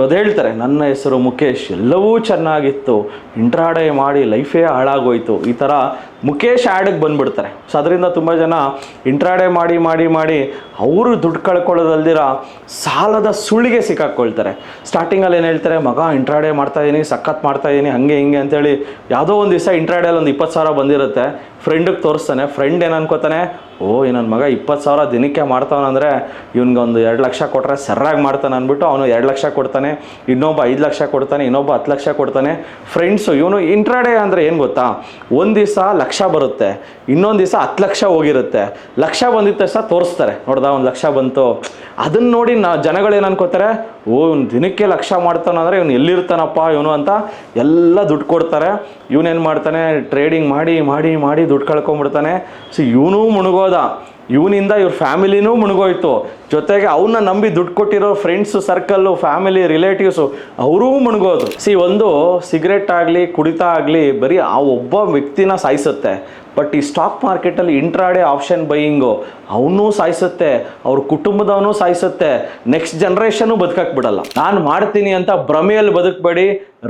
ಅದು ಹೇಳ್ತಾರೆ, ನನ್ನ ಹೆಸರು ಮುಖೇಶ್, ಎಲ್ಲವೂ ಚೆನ್ನಾಗಿತ್ತು, ಇಂಟ್ರಾಡೇ ಮಾಡಿ ಲೈಫೇ ಹಾಳಾಗೋಯ್ತು, ಈ ಥರ ಮುಖೇಶ್ ಆ್ಯಡಿಗೆ ಬಂದುಬಿಡ್ತಾರೆ. ಅದರಿಂದ ತುಂಬ ಜನ ಇಂಟ್ರಾಡೇ ಮಾಡಿ ಮಾಡಿ ಮಾಡಿ ಅವರು ದುಡ್ಡು ಕಳ್ಕೊಳ್ಳೋದಲ್ದಿರ ಸಾಲದ ಸುಳಿಗೆ ಸಿಕ್ಕಾಕ್ಕೊಳ್ತಾರೆ. ಸ್ಟಾರ್ಟಿಂಗಲ್ಲಿ ಏನು ಹೇಳ್ತಾರೆ, ಮಗ ಇಂಟ್ರಾಡೇ ಮಾಡ್ತಾಯಿದ್ದೀನಿ, ಸಖತ್ ಮಾಡ್ತಾಯಿದ್ದೀನಿ, ಹಾಗೆ ಹಿಂಗೆ ಅಂತೇಳಿ ಯಾವುದೋ ಒಂದು ದಿವಸ ಇಂಟ್ರಾಡೇಲಿ ಒಂದು 20,000 ಬಂದಿರುತ್ತೆ. ಫ್ರೆಂಡಿಗೆ ತೋರಿಸ್ತಾನೆ. ಫ್ರೆಂಡ್ ಏನು ಅನ್ಕೋತಾನೆ, ನನ್ನ ಮಗ 20,000 ದಿನಕ್ಕೆ ಮಾಡ್ತಾವನಂದರೆ ಇವ್ನಿಗೆ ಒಂದು 2 ಲಕ್ಷ ಕೊಟ್ಟರೆ ಸರಿಯಾಗಿ ಮಾಡ್ತಾನೆ ಅಂದ್ಬಿಟ್ಟು ಅವನು 2 ಲಕ್ಷ ಕೊಡ್ತಾನೆ, ಇನ್ನೊಬ್ಬ 5 ಲಕ್ಷ ಕೊಡ್ತಾನೆ, ಇನ್ನೊಬ್ಬ 10 ಲಕ್ಷ ಕೊಡ್ತಾನೆ. ಫ್ರೆಂಡ್ಸು ಇವನು ಇಂಟ್ರಾಡೇ ಅಂದರೆ ಏನು ಗೊತ್ತಾ, ಒಂದು ದಿವಸ 1 ಲಕ್ಷ ಬರುತ್ತೆ, ಇನ್ನೊಂದು ದಿವಸ 10 ಲಕ್ಷ ಹೋಗಿರುತ್ತೆ. 1 ಲಕ್ಷ ಬಂದಿದ್ದ ತಕ್ಷಣ ತೋರಿಸ್ತಾರೆ, ನೋಡ್ದಾ 1 ಲಕ್ಷ ಬಂತು. ಅದನ್ನು ನೋಡಿ ಜನಗಳೇನು ಅನ್ಕೋತಾರೆ, ಇವ್ನು ದಿನಕ್ಕೆ 1 ಲಕ್ಷ ಮಾಡ್ತಾನಂದರೆ ಇವ್ನು ಎಲ್ಲಿರ್ತಾನಪ್ಪ ಇವನು ಅಂತ ಎಲ್ಲ ದುಡ್ಡು ಕೊಡ್ತಾರೆ. ಇವನೇನು ಮಾಡ್ತಾನೆ, ಟ್ರೇಡಿಂಗ್ ಮಾಡಿ ಮಾಡಿ ಮಾಡಿ ದುಡ್ಡು ಕಳ್ಕೊಂಬಿಡ್ತಾನೆ. ಇವನು ಮುಳುಗೋದ, ಇವನಿಂದ ಇವ್ರ ಫ್ಯಾಮಿಲಿನೂ ಮುಳುಗೋಯ್ತು, ಜೊತೆಗೆ ಅವನ್ನ ನಂಬಿ ದುಡ್ಡು ಕೊಟ್ಟಿರೋ ಫ್ರೆಂಡ್ಸು ಸರ್ಕಲ್ಲು, ಫ್ಯಾಮಿಲಿ, ರಿಲೇಟಿವ್ಸು ಅವರೂ ಮುಳುಗೋದು. ಒಂದು ಸಿಗರೆಟ್ ಆಗಲಿ ಕುಡಿತ ಆಗಲಿ ಬರೀ ಆ ಒಬ್ಬ ವ್ಯಕ್ತಿನ ಸಾಯಿಸುತ್ತೆ. ಬಟ್ ಈ ಸ್ಟಾಕ್ ಮಾರ್ಕೆಟಲ್ಲಿ ಇಂಟ್ರಾಡೇ ಆಪ್ಷನ್ ಬೈಯಿಂಗು ಅವನ್ನೂ ಸಾಯಿಸುತ್ತೆ, ಅವ್ರ ಕುಟುಂಬದವನು ಸಾಯಿಸುತ್ತೆ, ನೆಕ್ಸ್ಟ್ ಜನ್ರೇಷನ್ನು ಬದುಕಕ್ಕೆ ಬಿಡಲ್ಲ. ನಾನು ಮಾಡ್ತೀನಿ ಅಂತ ಭ್ರಮೆಯಲ್ಲಿ ಬದುಕಬೇಡಿ,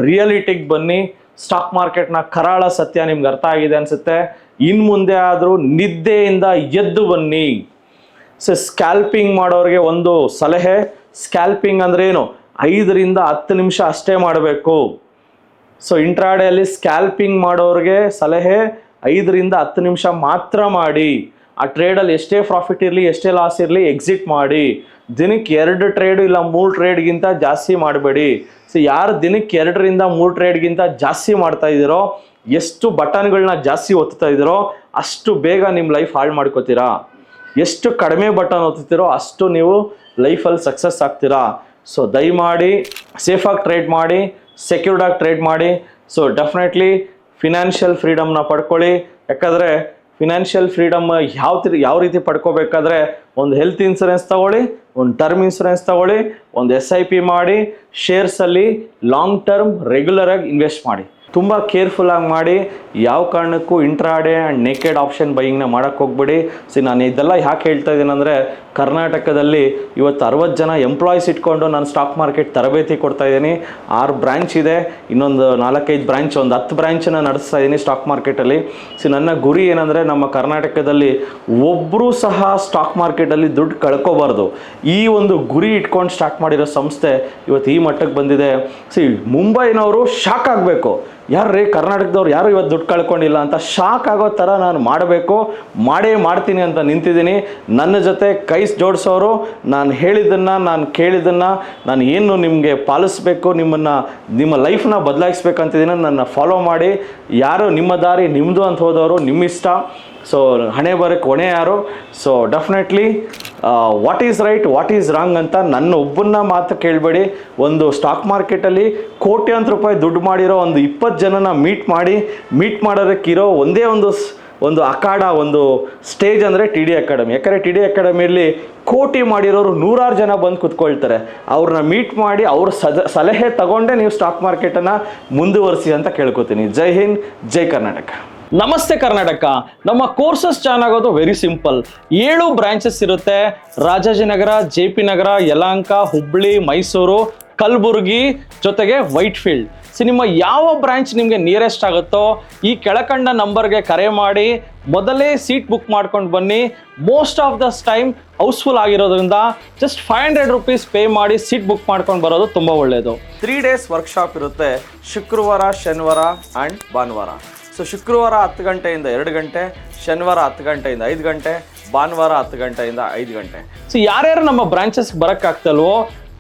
ರಿಯಾಲಿಟಿಗೆ ಬನ್ನಿ. ಸ್ಟಾಕ್ ಮಾರ್ಕೆಟ್ನ ಕರಾಳ ಸತ್ಯ ನಿಮ್ಗೆ ಅರ್ಥ ಆಗಿದೆ ಅನಿಸುತ್ತೆ. ಇನ್ನು ಮುಂದೆ ಆದರೂ ನಿದ್ದೆಯಿಂದ ಎದ್ದು ಬನ್ನಿ. ಸ್ಕ್ಯಾಲ್ಪಿಂಗ್ ಮಾಡೋರಿಗೆ ಒಂದು ಸಲಹೆ, ಸ್ಕ್ಯಾಲ್ಪಿಂಗ್ ಅಂದ್ರೆ ಏನು, 5 ರಿಂದ 10 ನಿಮಿಷ ಅಷ್ಟೇ ಮಾಡಬೇಕು. ಇಂಟ್ರಾಡೇಯಲ್ಲಿ ಸ್ಕ್ಯಾಲ್ಪಿಂಗ್ ಮಾಡೋರಿಗೆ ಸಲಹೆ, 5 ರಿಂದ 10 ನಿಮಿಷ ಮಾತ್ರ ಮಾಡಿ. ಆ ಟ್ರೇಡಲ್ಲಿ ಎಷ್ಟೇ ಪ್ರಾಫಿಟ್ ಇರಲಿ ಎಷ್ಟೇ ಲಾಸ್ ಇರಲಿ ಎಕ್ಸಿಟ್ ಮಾಡಿ. ದಿನಕ್ಕೆ 2 ಟ್ರೇಡು ಇಲ್ಲ 3 ಟ್ರೇಡ್ಗಿಂತ ಜಾಸ್ತಿ ಮಾಡಬೇಡಿ. ಯಾರು ದಿನಕ್ಕೆ 2 ರಿಂದ 3 ಟ್ರೇಡ್ಗಿಂತ ಜಾಸ್ತಿ ಮಾಡ್ತಾ ಇದ್ದೀರೋ, ಎಷ್ಟು ಬಟನ್ಗಳನ್ನ ಜಾಸ್ತಿ ಒತ್ತುತ್ತಾ ಇದ್ದೀರೋ ಅಷ್ಟು ಬೇಗ ನಿಮ್ಮ ಲೈಫ್ ಹಾಳು ಮಾಡ್ಕೋತೀರಾ. ಎಷ್ಟು ಕಡಿಮೆ ಬಟನ್ ಒತ್ತುತ್ತೀರೋ ಅಷ್ಟು ನೀವು ಲೈಫಲ್ಲಿ ಸಕ್ಸಸ್ ಆಗ್ತೀರಾ. ದಯಮಾಡಿ ಸೇಫಾಗಿ ಟ್ರೇಡ್ ಮಾಡಿ, ಸೆಕ್ಯೂರ್ಡಾಗಿ ಟ್ರೇಡ್ ಮಾಡಿ. ಡೆಫಿನೆಟ್ಲಿ ಫಿನಾನ್ಷಿಯಲ್ ಫ್ರೀಡಮ್ನ ಪಡ್ಕೊಳ್ಳಿ. ಯಾಕಂದರೆ ಫಿನಾನ್ಷಿಯಲ್ ಫ್ರೀಡಮ್ ಯಾವ ರೀತಿ ಪಡ್ಕೋಬೇಕಾದ್ರೆ, ಒಂದು ಹೆಲ್ತ್ ಇನ್ಸೂರೆನ್ಸ್ ತಗೊಳ್ಳಿ, ಒಂದು ಟರ್ಮ್ ಇನ್ಸೂರೆನ್ಸ್ ತಗೊಳ್ಳಿ, ಒಂದು SIP ಮಾಡಿ, ಶೇರ್ಸಲ್ಲಿ ಲಾಂಗ್ ಟರ್ಮ್ ರೆಗ್ಯುಲರಾಗಿ ಇನ್ವೆಸ್ಟ್ ಮಾಡಿ. ತುಂಬ ಕೇರ್ಫುಲ್ಲಾಗಿ ಮಾಡಿ. ಯಾವ ಕಾರಣಕ್ಕೂ ಇಂಟ್ರಾಡೇ ಆ್ಯಂಡ್ ನೇಕೆಡ್ ಆಪ್ಷನ್ ಬೈಯಿಂಗ್ನ ಮಾಡೋಕ್ಕೆ ಹೋಗ್ಬೇಡಿ. ನಾನು ಇದೆಲ್ಲ ಯಾಕೆ ಹೇಳ್ತಾ ಇದ್ದೀನಿ ಅಂದರೆ, ಕರ್ನಾಟಕದಲ್ಲಿ ಇವತ್ತು 60 ಜನ ಎಂಪ್ಲಾಯೀಸ್ ಇಟ್ಕೊಂಡು ನಾನು ಸ್ಟಾಕ್ ಮಾರ್ಕೆಟ್ ತರಬೇತಿ ಕೊಡ್ತಾ ಇದ್ದೀನಿ. 6 ಬ್ರ್ಯಾಂಚ್ ಇದೆ, ಇನ್ನೊಂದು 4-5 ಬ್ರ್ಯಾಂಚ್, ಒಂದು 10 ಬ್ರ್ಯಾಂಚನ್ನು ನಡೆಸ್ತಾ ಇದ್ದೀನಿ ಸ್ಟಾಕ್ ಮಾರ್ಕೆಟಲ್ಲಿ. ನನ್ನ ಗುರಿ ಏನಂದರೆ, ನಮ್ಮ ಕರ್ನಾಟಕದಲ್ಲಿ ಒಬ್ಬರೂ ಸಹ ಸ್ಟಾಕ್ ಮಾರ್ಕೆಟಲ್ಲಿ ದುಡ್ಡು ಕಳ್ಕೋಬಾರ್ದು. ಈ ಒಂದು ಗುರಿ ಇಟ್ಕೊಂಡು ಸ್ಟಾರ್ಟ್ ಮಾಡಿರೋ ಸಂಸ್ಥೆ ಇವತ್ತು ಈ ಮಟ್ಟಕ್ಕೆ ಬಂದಿದೆ. ಮುಂಬೈನವರು ಶಾಕ್ ಆಗಬೇಕು, ಯಾರ್ರೀ ಕರ್ನಾಟಕದವ್ರು ಯಾರು ಇವತ್ತು ದುಡ್ಡು ಕಳ್ಕೊಂಡಿಲ್ಲ ಅಂತ ಶಾಕ್ ಆಗೋ ಥರ ನಾನು ಮಾಡಬೇಕು, ಮಾಡ್ತೀನಿ ಅಂತ ನಿಂತಿದ್ದೀನಿ. ನನ್ನ ಜೊತೆ ಕೈ ಜೋಡಿಸೋರು, ನಾನು ಹೇಳಿದ್ದನ್ನು, ನಾನು ಕೇಳಿದ್ದನ್ನು ನಾನು ಏನು ನಿಮಗೆ ಪಾಲಿಸಬೇಕು, ನಿಮ್ಮ ಲೈಫ್ನ ಬದಲಾಯಿಸ್ಬೇಕಂತಿದ್ದೀನಿ. ನನ್ನ ಫಾಲೋ ಮಾಡಿ. ಯಾರು ನಿಮ್ಮ ದಾರಿ ನಿಮ್ಮದು ಅಂತ ಹೋದವರು ನಿಮ್ಮ ಇಷ್ಟ. ಹಣೆ ಬರಕ್ಕೆ ಹೊಣೆ ಯಾರು? Definitely what is right, what is wrong ಅಂತ ನನ್ನ ಒಬ್ಬನ್ನ ಮಾತು ಕೇಳಬೇಡಿ. ಒಂದು ಸ್ಟಾಕ್ ಮಾರ್ಕೆಟಲ್ಲಿ ಕೋಟ್ಯಾಂತರ ರೂಪಾಯಿ ದುಡ್ಡು ಮಾಡಿರೋ ಒಂದು 20 ಜನನ ಮೀಟ್ ಮಾಡೋದಕ್ಕಿರೋ ಒಂದೇ ಒಂದು ಅಖಾಡ, ಒಂದು ಸ್ಟೇಜ್ ಅಂದರೆ TD ಅಕಾಡೆಮಿ. ಯಾಕಂದರೆ TD ಅಕಾಡೆಮಿಯಲ್ಲಿ ಕೋಟಿ ಮಾಡಿರೋರು 100 ಜನ ಬಂದು ಕೂತ್ಕೊಳ್ತಾರೆ. ಅವ್ರನ್ನ ಮೀಟ್ ಮಾಡಿ ಅವ್ರ ಸಲಹೆ ತಗೊಂಡೇ ನೀವು ಸ್ಟಾಕ್ ಮಾರ್ಕೆಟನ್ನು ಮುಂದುವರಿಸಿ ಅಂತ ಕೇಳ್ಕೊತೀನಿ. ಜೈ ಹಿಂದ್, ಜೈ ಕರ್ನಾಟಕ. ನಮಸ್ತೆ ಕರ್ನಾಟಕ. ನಮ್ಮ ಕೋರ್ಸಸ್ ಚೆನ್ನಾಗೋದು ವೆರಿ ಸಿಂಪಲ್. 7 ಬ್ರಾಂಚಸ್ ಇರುತ್ತೆ. ರಾಜಾಜಿನಗರ, JP ನಗರ, ಯಲಹಂಕ, ಹುಬ್ಬಳ್ಳಿ, ಮೈಸೂರು, ಕಲಬುರಗಿ, ಜೊತೆಗೆ ವೈಟ್ಫೀಲ್ಡ್. ನಿಮ್ಮ ಯಾವ ಬ್ರಾಂಚ್ ನಿಮಗೆ ನಿಯರೆಸ್ಟ್ ಆಗುತ್ತೋ ಈ ಕೆಳಕಂಡ ನಂಬರ್ಗೆ ಕರೆ ಮಾಡಿ ಮೊದಲೇ ಸೀಟ್ ಬುಕ್ ಮಾಡ್ಕೊಂಡು ಬನ್ನಿ. Most of the time housefull ಆಗಿರೋದ್ರಿಂದ ಜಸ್ಟ್ 500 rupees ಪೇ ಮಾಡಿ ಸೀಟ್ ಬುಕ್ ಮಾಡ್ಕೊಂಡು ಬರೋದು ತುಂಬ ಒಳ್ಳೆಯದು. 3 days ವರ್ಕ್ಶಾಪ್ ಇರುತ್ತೆ, ಶುಕ್ರವಾರ, ಶನಿವಾರ ಆ್ಯಂಡ್ ಭಾನುವಾರ. ಶುಕ್ರವಾರ 10 ಗಂಟೆಯಿಂದ 2 ಗಂಟೆ, ಶನಿವಾರ 10 ಗಂಟೆಯಿಂದ 5 ಗಂಟೆ, ಭಾನುವಾರ 10 ಗಂಟೆಯಿಂದ 5 ಗಂಟೆ. ಯಾರ್ಯಾರು ನಮ್ಮ ಬ್ರಾಂಚಸ್ಗೆ ಬರೋಕ್ಕಾಗ್ತಲ್ವೋ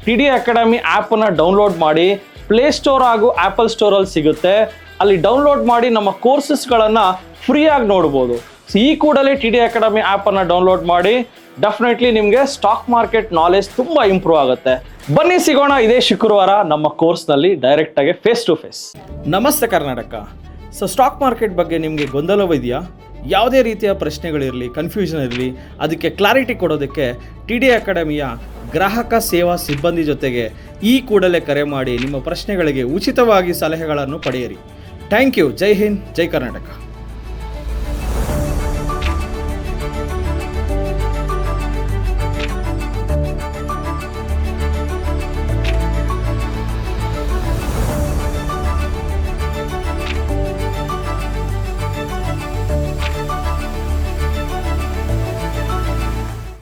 TD ಅಕಾಡೆಮಿ ಆ್ಯಪನ್ನು ಡೌನ್ಲೋಡ್ ಮಾಡಿ ಪ್ಲೇಸ್ಟೋರ್ ಹಾಗೂ ಆ್ಯಪಲ್ ಸ್ಟೋರಲ್ಲಿ ಸಿಗುತ್ತೆ. ಅಲ್ಲಿ ಡೌನ್ಲೋಡ್ ಮಾಡಿ ನಮ್ಮ ಕೋರ್ಸಸ್ಗಳನ್ನು ಫ್ರೀಯಾಗಿ ನೋಡ್ಬೋದು. ಸೊ ಈ ಕೂಡಲೇ ಟಿ ಡಿ ಅಕಾಡೆಮಿ ಆ್ಯಪನ್ನು ಡೌನ್ಲೋಡ್ ಮಾಡಿ. ಡೆಫಿನೆಟ್ಲಿ ನಿಮಗೆ ಸ್ಟಾಕ್ ಮಾರ್ಕೆಟ್ ನಾಲೆಜ್ ತುಂಬ ಇಂಪ್ರೂವ್ ಆಗುತ್ತೆ. ಬನ್ನಿ ಸಿಗೋಣ ಇದೇ ಶುಕ್ರವಾರ ನಮ್ಮ ಕೋರ್ಸ್ನಲ್ಲಿ ಡೈರೆಕ್ಟಾಗಿ ಫೇಸ್ ಟು ಫೇಸ್. ನಮಸ್ತೆ ಕರ್ನಾಟಕ. ಸೊ ಸ್ಟಾಕ್ ಮಾರ್ಕೆಟ್ ಬಗ್ಗೆ ನಿಮಗೆ ಗೊಂದಲವಿದೆಯಾ? ಯಾವುದೇ ರೀತಿಯ ಪ್ರಶ್ನೆಗಳಿರಲಿ, ಕನ್ಫ್ಯೂಷನ್ ಇರಲಿ, ಅದಕ್ಕೆ ಕ್ಲಾರಿಟಿ ಕೊಡೋದಕ್ಕೆ ಟಿ ಡಿ ಅಕಾಡೆಮಿಯ ಗ್ರಾಹಕ ಸೇವಾ ಸಿಬ್ಬಂದಿ ಜೊತೆಗೆ ಈ ಕೂಡಲೇ ಕರೆ ಮಾಡಿ ನಿಮ್ಮ ಪ್ರಶ್ನೆಗಳಿಗೆ ಉಚಿತವಾಗಿ ಸಲಹೆಗಳನ್ನು ಪಡೆಯಿರಿ. Thank you. ಜೈ ಹಿಂದ್, ಜೈ ಕರ್ನಾಟಕ.